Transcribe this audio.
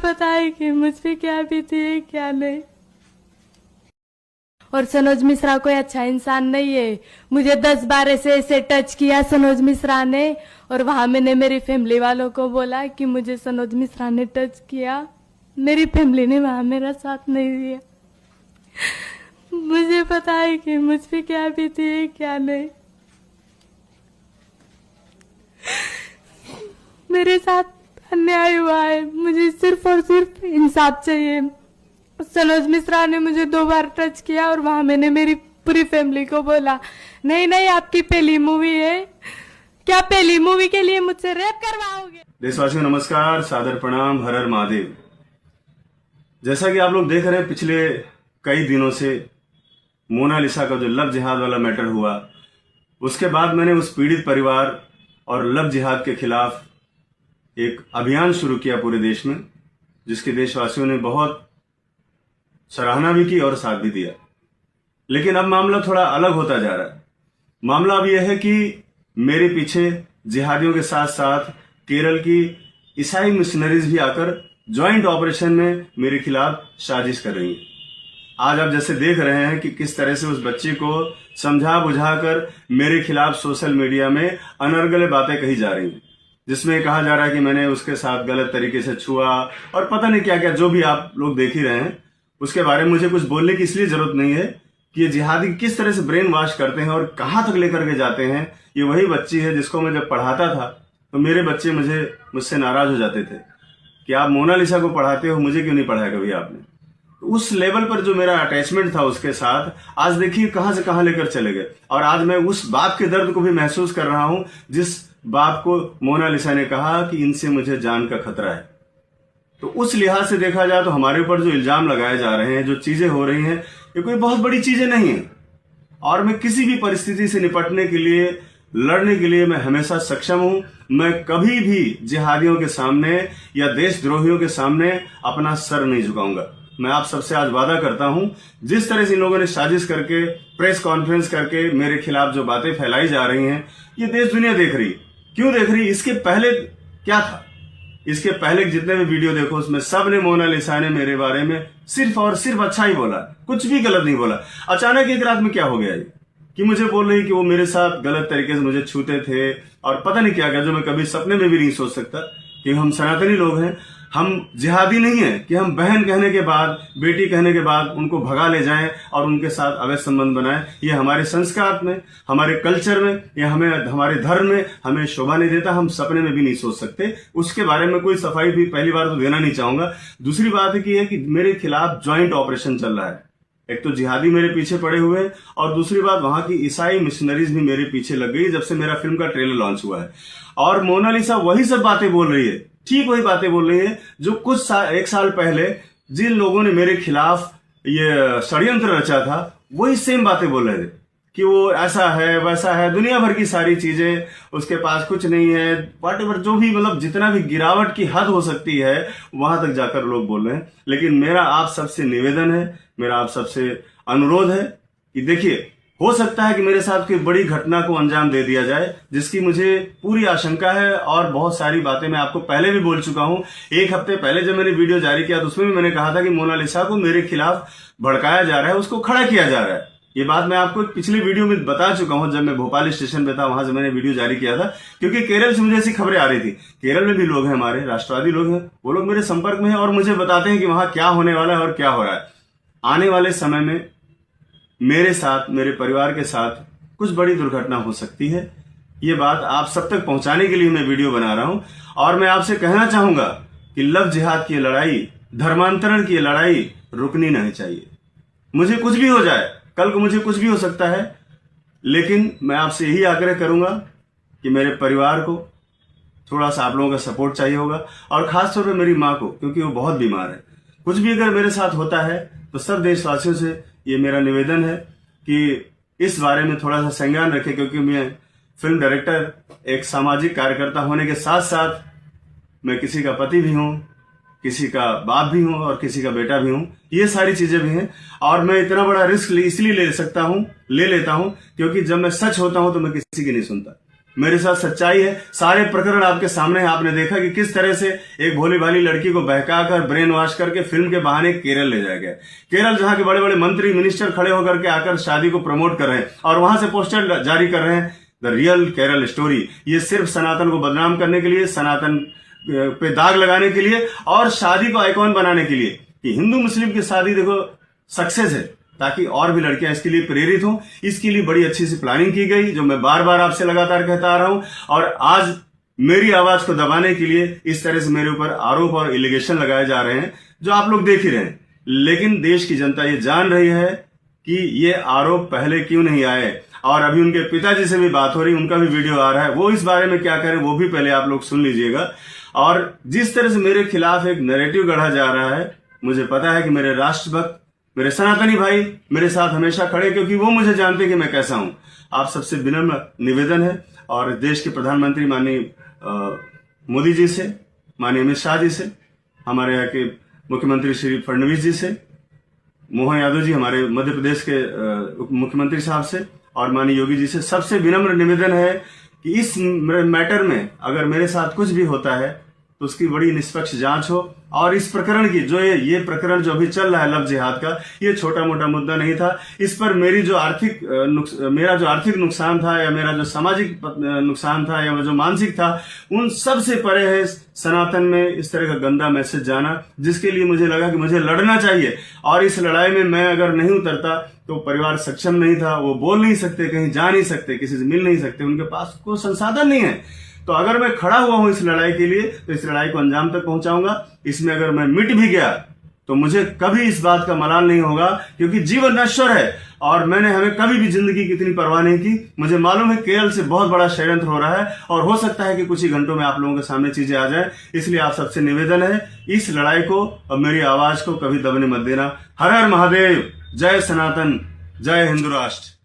पता है कि मुझ पे क्या बीती है क्या नहीं। और सनोज मिश्रा कोई अच्छा इंसान नहीं है। मुझे 10 बार ऐसे टच किया सनोज मिश्रा ने, और वहां मैंने मेरी फैमिली वालों को बोला कि मुझे सनोज मिश्रा ने टच किया। मेरी फैमिली ने वहां मेरा साथ नहीं दिया। मुझे पता है कि मुझ पे क्या बीती है क्या नहीं। मेरे साथ अन्याय हुआ है, मुझे सिर्फ और सिर्फ इंसाफ चाहिए। सनोज मिश्रा ने मुझे 2 बार टच किया और वहां मैंने मेरी पूरी फैमिली को बोला, नहीं नहीं आपकी पहली मूवी है, क्या पहली मूवी के लिए मुझसे रेप करवाओगे। देशवासियों नमस्कार, सादर प्रणाम, हर हर महादेव। जैसा कि आप लोग देख रहे हैं, पिछले कई दिनों से मोनालिसा का जो लव जिहाद वाला मैटर हुआ, उसके बाद मैंने उस पीड़ित परिवार और लव जिहाद के खिलाफ एक अभियान शुरू किया पूरे देश में, जिसके देशवासियों ने बहुत सराहना भी की और साथ भी दिया। लेकिन अब मामला थोड़ा अलग होता जा रहा है। मामला अब यह है कि मेरे पीछे जिहादियों के साथ साथ केरल की ईसाई मिशनरीज भी आकर ज्वाइंट ऑपरेशन में मेरे खिलाफ साजिश कर रही हैं। आज आप जैसे देख रहे हैं कि किस तरह से उस बच्चे को समझा बुझाकर मेरे खिलाफ सोशल मीडिया में अनर्गल बातें कही जा रही हैं, जिसमें कहा जा रहा है कि मैंने उसके साथ गलत तरीके से छुआ और पता नहीं क्या क्या, जो भी आप लोग देख ही रहे हैं। उसके बारे में मुझे कुछ बोलने की इसलिए जरूरत नहीं है कि ये जिहादी किस तरह से ब्रेन वॉश करते हैं और कहां तक लेकर के जाते हैं। ये वही बच्ची है जिसको मैं जब पढ़ाता था तो मेरे बच्चे मुझसे नाराज हो जाते थे कि आप मोनालिसा को पढ़ाते हो, मुझे क्यों नहीं पढ़ाया कभी आपने। तो उस लेवल पर जो मेरा अटैचमेंट था उसके साथ, आज देखिए कहां से कहां लेकर चले गए। और आज मैं उस बाप के दर्द को भी महसूस कर रहा हूं जिस बाप को मोनालिसा ने कहा कि इनसे मुझे जान का खतरा है। तो उस लिहाज से देखा जाए तो हमारे ऊपर जो इल्जाम लगाए जा रहे हैं, जो चीजें हो रही हैं, ये कोई बहुत बड़ी चीजें नहीं है। और मैं किसी भी परिस्थिति से निपटने के लिए, लड़ने के लिए मैं हमेशा सक्षम हूं। मैं कभी भी जिहादियों के सामने या देशद्रोहियों के सामने अपना सर नहीं झुकाऊंगा। मैं आप सबसे आज वादा करता हूं, जिस तरह से इन लोगों ने साजिश करके प्रेस कॉन्फ्रेंस करके मेरे खिलाफ जो बातें फैलाई जा रही हैं, ये देश दुनिया देख रही। क्यों देख रही? इसके पहले क्या था? इसके पहले जितने भी वीडियो देखो उसमें सब ने, मोनालिसा ने मेरे बारे में सिर्फ और सिर्फ अच्छा ही बोला, कुछ भी गलत नहीं बोला। अचानक एक रात में क्या हो गया ये कि मुझे बोल रही कि वो मेरे साथ गलत तरीके से मुझे छूते थे और पता नहीं क्या क्या, जो मैं कभी सपने में भी नहीं सोच सकता कि हम सनातनी लोग हैं, हम जिहादी नहीं है कि हम बहन कहने के बाद, बेटी कहने के बाद उनको भगा ले जाएं और उनके साथ अवैध संबंध बनाएं। ये हमारे संस्कार में, हमारे कल्चर में या हमारे धर्म में हमें शोभा नहीं देता। हम सपने में भी नहीं सोच सकते। उसके बारे में कोई सफाई भी पहली बार तो देना नहीं चाहूंगा। दूसरी बात है कि मेरे खिलाफ ज्वाइंट ऑपरेशन चल रहा है। एक तो जिहादी मेरे पीछे पड़े हुए हैं और दूसरी बात वहां की ईसाई मिशनरीज भी मेरे पीछे लग गई जब से मेरा फिल्म का ट्रेलर लॉन्च हुआ है। और मोनालिसा वही सब बातें बोल रही है, ठीक वही बातें बोल रही है जो एक साल पहले जिन लोगों ने मेरे खिलाफ ये षड्यंत्र रचा था, वही सेम बातें बोल रहे थे कि वो ऐसा है वैसा है, दुनिया भर की सारी चीजें, उसके पास कुछ नहीं है, व्हाटएवर, जो भी मतलब जितना भी गिरावट की हद हो सकती है वहां तक जाकर लोग बोल रहे हैं। लेकिन मेरा आप सबसे निवेदन है, मेरा आप सबसे अनुरोध है कि देखिए, हो सकता है कि मेरे साथ कोई बड़ी घटना को अंजाम दे दिया जाए, जिसकी मुझे पूरी आशंका है। और बहुत सारी बातें मैं आपको पहले भी बोल चुका हूं। 1 हफ्ते पहले जब मैंने वीडियो जारी किया तो उसमें भी मैंने कहा था कि मोनालिसा को मेरे खिलाफ भड़काया जा रहा है, उसको खड़ा किया जा रहा है। ये बात मैं आपको पिछले वीडियो में बता चुका हूं, जब मैं भोपाल स्टेशन पे था, वहां से मैंने वीडियो जारी किया था। क्योंकि केरल से मुझे ऐसी खबरें आ रही थी। केरल में भी लोग हैं, हमारे राष्ट्रवादी लोग हैं, वो लोग मेरे संपर्क में हैं और मुझे बताते हैं कि वहां क्या होने वाला है और क्या हो रहा है। आने वाले समय में मेरे साथ, मेरे परिवार के साथ कुछ बड़ी दुर्घटना हो सकती है। ये बात आप सब तक पहुंचाने के लिए मैं वीडियो बना रहा हूं। और मैं आपसे कहना चाहूंगा कि लव जिहाद की लड़ाई, धर्मांतरण की लड़ाई रुकनी नहीं चाहिए। मुझे कुछ भी हो जाए, कल को मुझे कुछ भी हो सकता है, लेकिन मैं आपसे यही आग्रह करूंगा कि मेरे परिवार को थोड़ा सा आप लोगों का सपोर्ट चाहिए होगा। और खासतौर पर मेरी माँ को, क्योंकि वो बहुत बीमार है। कुछ भी अगर मेरे साथ होता है तो सब देशवासियों से ये मेरा निवेदन है कि इस बारे में थोड़ा सा संज्ञान रखें। क्योंकि मैं फिल्म डायरेक्टर, एक सामाजिक कार्यकर्ता होने के साथ साथ मैं किसी का पति भी हूं, किसी का बाप भी हूं और किसी का बेटा भी हूं। ये सारी चीजें भी हैं। और मैं इतना बड़ा रिस्क इसलिए ले लेता हूं क्योंकि जब मैं सच होता हूं तो मैं किसी की नहीं सुनता। मेरे साथ सच्चाई है, सारे प्रकरण आपके सामने है। आपने देखा कि किस तरह से एक भोली भाली लड़की को बहकाकर ब्रेन वॉश करके फिल्म के बहाने केरल ले जाया गया। केरल जहां के बड़े बड़े मंत्री मिनिस्टर खड़े होकर के आकर शादी को प्रमोट कर रहे हैं और वहां से पोस्टर जारी कर रहे हैं, द रियल केरल स्टोरी। ये सिर्फ सनातन को बदनाम करने के लिए, सनातन पे दाग लगाने के लिए और शादी को आइकॉन बनाने के लिए कि हिंदू मुस्लिम की शादी देखो सक्सेस है, ताकि और भी लड़कियां इसके लिए प्रेरित हों। इसके लिए बड़ी अच्छी सी प्लानिंग की गई, जो मैं बार बार आपसे लगातार कहता आ रहा हूं। और आज मेरी आवाज को दबाने के लिए इस तरह से मेरे ऊपर आरोप और एलिगेशन लगाए जा रहे हैं, जो आप लोग देख ही रहे हैं। लेकिन देश की जनता ये जान रही है कि ये आरोप पहले क्यों नहीं आए। और अभी उनके पिताजी से भी बात हो रही, उनका भी वीडियो आ रहा है, वो इस बारे में क्या करें वो भी पहले आप लोग सुन लीजिएगा। और जिस तरह से मेरे खिलाफ एक नैरेटिव गढ़ा जा रहा है, मुझे पता है कि मेरे राष्ट्रभक्त, मेरे सनातनी भाई मेरे साथ हमेशा खड़े, क्योंकि वो मुझे जानते कि मैं कैसा हूं। आप सबसे विनम्र निवेदन है और देश के प्रधानमंत्री माननीय मोदी जी से, माननीय अमित शाह जी से, हमारे यहाँ के मुख्यमंत्री श्री फडणवीस जी से, मोहन यादव जी हमारे मध्य प्रदेश के मुख्यमंत्री साहब से और माननीय योगी जी से सबसे विनम्र निवेदन है कि इस मैटर में अगर मेरे साथ कुछ भी होता है तो उसकी बड़ी निष्पक्ष जांच हो। और इस प्रकरण की जो ये प्रकरण जो अभी चल रहा है लव जिहाद का, ये छोटा मोटा मुद्दा नहीं था। इस पर मेरा जो आर्थिक नुकसान था या मेरा जो सामाजिक नुकसान था या जो मानसिक था, उन सब से परे है सनातन में इस तरह का गंदा मैसेज जाना, जिसके लिए मुझे लगा कि मुझे लड़ना चाहिए। और इस लड़ाई में मैं अगर नहीं उतरता तो परिवार सक्षम नहीं था, वो बोल नहीं सकते, कहीं जा नहीं सकते, किसी से मिल नहीं सकते, उनके पास कोई संसाधन नहीं है। तो अगर मैं खड़ा हुआ हूं इस लड़ाई के लिए, तो इस लड़ाई को अंजाम तक पहुंचाऊंगा। इसमें अगर मैं मिट भी गया तो मुझे कभी इस बात का मलाल नहीं होगा, क्योंकि जीवन नश्वर है और मैंने हमें कभी भी जिंदगी की इतनी परवाह नहीं की। मुझे मालूम है केरल से बहुत बड़ा षड्यंत्र हो रहा है और हो सकता है कि कुछ ही घंटों में आप लोगों के सामने चीजें आ जाए। इसलिए आप सबसे निवेदन है, इस लड़ाई को और मेरी आवाज को कभी दबने मत देना। हर हर महादेव, जय सनातन, जय हिंदू राष्ट्र।